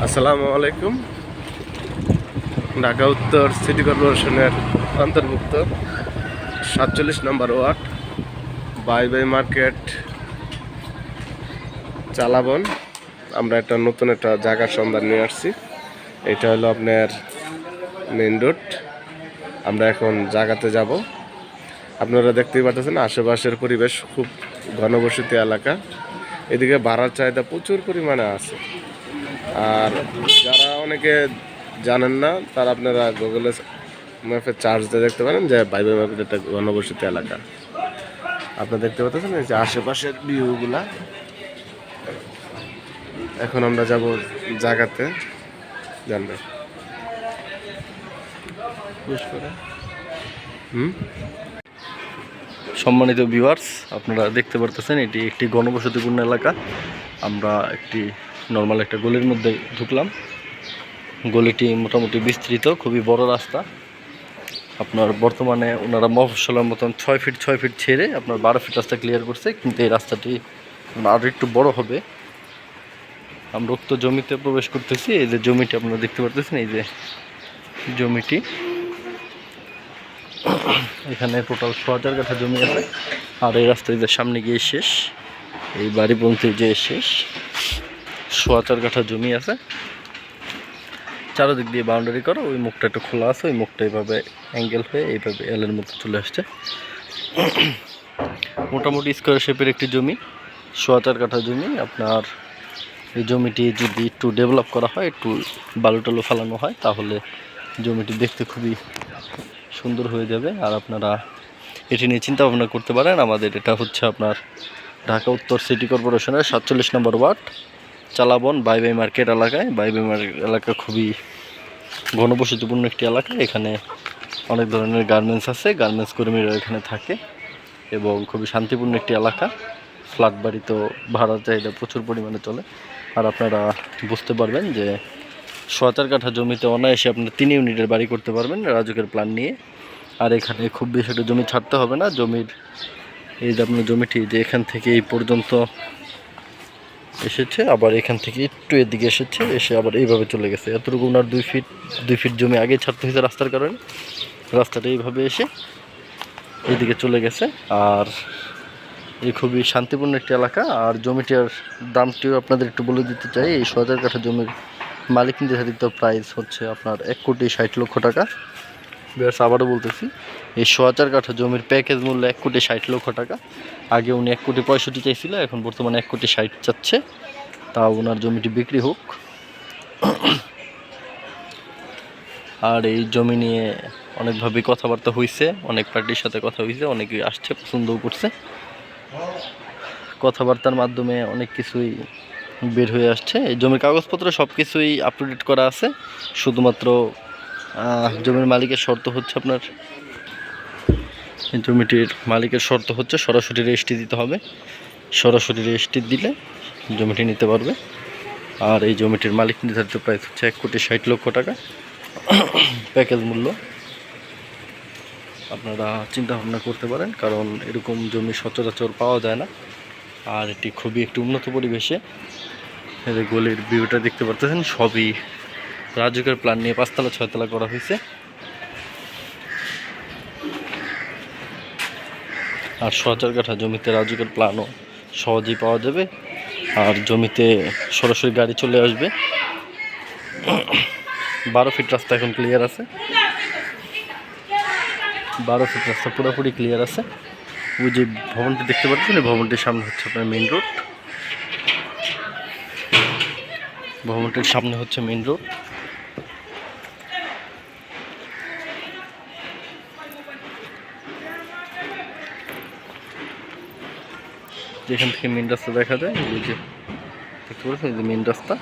আসসালামু আলাইকুম। ঢাকা উত্তর সিটি কর্পোরেশনের অন্তর্ভুক্ত 47 নম্বর ওয়ার্ড বাই বাই মার্কেট চালাবন। আমরা নতুন একটা জায়গার সন্ধান নিয়ে আসছি। এটা হলো আপনার মেইন রোড। আমরা এখন জায়গাতে যাব। আপনারা দেখতেই পাচ্ছেন আশেপাশের পরিবেশ খুব ঘনবসতি এলাকা। এদিকে ভাড়ার চাহিদা প্রচুর পরিমাণে আছে। আর যারা অনেকে জানেন না তারা আপনারা গুগলে ম্যাপে চার্জ দিয়ে দেখতে পারেন যে বাইবে মার্কেট একটা ঘনবসতি এলাকা। আপনারা দেখতে পাচ্ছেন এই যে আশেপাশের ভিউগুলা। এখন আমরা যাব জায়গাতে জানবে। সম্মানিত ভিউয়ার্স, আপনারা দেখতে পারতেছেন এটি একটি ঘনবসতিপূর্ণ এলাকা। আমরা একটি নর্মাল একটা গলির মধ্যে ঢুকলাম। গলিটি মোটামুটি বিস্তৃত, খুবই বড় রাস্তা। আপনার বর্তমানে ওনারা মফস্বলের মতন 6 ফিট ছেড়ে আপনার 12 ফিট রাস্তা ক্লিয়ার করছে, কিন্তু এই রাস্তাটি আরও একটু বড় হবে। আমরা উক্ত জমিতে প্রবেশ করতেছি। এই যে জমিটি আপনারা দেখতে পারতেছেন, এই যে জমিটি, এখানে টোটাল 1000 কাঠা জমি আছে। আর এই রাস্তায় যে সামনে গিয়ে শেষ, এই বাড়ি পর্যন্ত যে শেষ 1000 কাঠা জমি আছে। চারোদিক দিয়ে বাউন্ডারি করা। ওই মুখটা একটু খোলা আছে, ওই মুখটা এইভাবে অ্যাঙ্গেল হয়ে এইভাবে এলের মতো চলে আসছে। মোটামুটি স্কোয়ার শেপের একটি জমি, 1000 কাঠা জমি। আপনার এই জমিটি যদি একটু ডেভেলপ করা হয়, একটু বালু টালু ফেলানো হয়, তাহলে জমিটি দেখতে খুবই সুন্দর হয়ে যাবে। আর আপনারা এটি নিয়ে চিন্তা ভাবনা করতে পারেন। আমাদের এটা হচ্ছে আপনার ঢাকা উত্তর সিটি কর্পোরেশনের 47 নম্বর ওয়ার্ড চালাবন বাই বাই মার্কেট এলাকায়। বাই বাই মার্কেট এলাকা খুবই ঘনবসতিপূর্ণ একটি এলাকা। এখানে অনেক ধরনের গার্মেন্টস আছে, গার্মেন্টস কর্মীরা এখানে থাকে এবং খুবই শান্তিপূর্ণ একটি এলাকা। ফ্ল্যাট বাড়ি তো ভাড়ার চাহিদা প্রচুর পরিমাণে চলে। আর আপনারা বুঝতে পারবেন যে 1000 কাঠা জমিতে অনায়াসে আপনার 3 ইউনিটের বাড়ি করতে পারবেন রাজুকের প্ল্যান নিয়ে। আর এখানে খুব বেশি একটা জমি ছাড়তে হবে না। জমির এই যে আপনার জমিটি যে এখান থেকে এই পর্যন্ত এসেছে, আবার এখান থেকে একটু এদিকে এসেছে, এসে আবার এইভাবে চলে গেছে। এতটুকু ওনার 2 ফিট জমি আগে ছাড়তে হয়েছে রাস্তার কারণে। রাস্তাটা এইভাবে এসে এইদিকে চলে গেছে। আর এই খুবই শান্তিপূর্ণ একটি এলাকা। আর জমিটার দামটিও আপনাদের একটু বলে দিতে চাই। এই 1000 কাঠা জমির মালিক নির্ধারিত প্রাইস হচ্ছে আপনার 1,60,00,000 টাকা। বেশ, আবারও বলতেছি, এই 1000 কাঠা জমির প্যাকেজ মূল্য 1,60,00,000 টাকা। আগে উনি 1,65,00,000 চাইছিল, এখন বর্তমানে 1,60,00,000 চাচ্ছে। তা ওনার জমিটি বিক্রি হোক। আর এই জমি নিয়ে অনেকভাবে কথাবার্তা হয়েছে, অনেক পার্টির সাথে কথা হয়েছে, অনেকেই আসছে, পছন্দও করছে। কথাবার্তার মাধ্যমে অনেক কিছুই বের হয়ে আসছে। এই জমির কাগজপত্র সব কিছুই আপ টু ডেট করা আছে। শুধুমাত্র জমির মালিকের শর্ত হচ্ছে আপনার, জমিটির মালিকের শর্ত হচ্ছে সরাসরি রেজিস্ট্রি দিতে হবে। সরাসরি রেজিস্ট্রি দিলে জমিটি নিতে পারবে। আর এই জমিটির মালিক নির্ধারিত প্রাইস হচ্ছে 1,60,00,000 টাকা প্যাকেজ মূল্য। আপনারা চিন্তা ভাবনা করতে পারেন, কারণ এরকম জমি সচরাচর পাওয়া যায় না। আর এটি খুবই একটি উন্নত পরিবেশে। এই গলির ভিউটা দেখতে পারতেছেন, সবই রাজুকের প্ল্যান নিয়ে 5 তলা 6 তলা করা হয়েছে। আর 1000 কাঠা জমিতে রাজুকের প্ল্যানও সহজেই পাওয়া যাবে। আর জমিতে সরাসরি গাড়ি চলে আসবে। 12 ফিট রাস্তা এখন ক্লিয়ার আছে। 12 ফিট রাস্তা পুরোপুরি ক্লিয়ার আছে। ওই যে ভবনটি দেখতে পাচ্ছেন, এই ভবনটির সামনে হচ্ছে আপনার মেইন রোড। ভবনটির সামনে হচ্ছে মেইন রোড। যেখান থেকে মেইন রাস্তা দেখা যায়, এই যে দেখতে পাচ্ছেন, এই যে মেইন রাস্তা।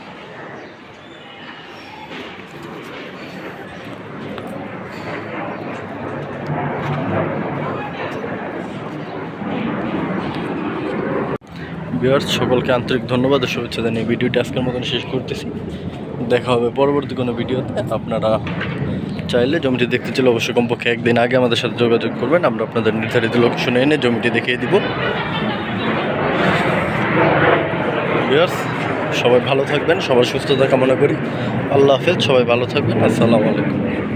ভিউয়ার্স, সকলকে আন্তরিক ধন্যবাদ ও শুভেচ্ছা জানিয়ে ভিডিওটি আজকের মতন শেষ করতেছি। দেখা হবে পরবর্তী কোনো ভিডিওতে। আপনারা চাইলে জমিটি দেখতে চাইলে অবশ্যই কমপক্ষে একদিন আগে আমাদের সাথে যোগাযোগ করবেন। আমরা আপনাদের নির্ধারিত লোকেশনে এনে জমিটি দেখিয়ে দিব। ভিউয়ার্স, সবাই ভালো থাকবেন, সবার সুস্থতা কামনা করি। আল্লাহ হাফেজ, সবাই ভালো থাকবেন। আসসালামু আলাইকুম।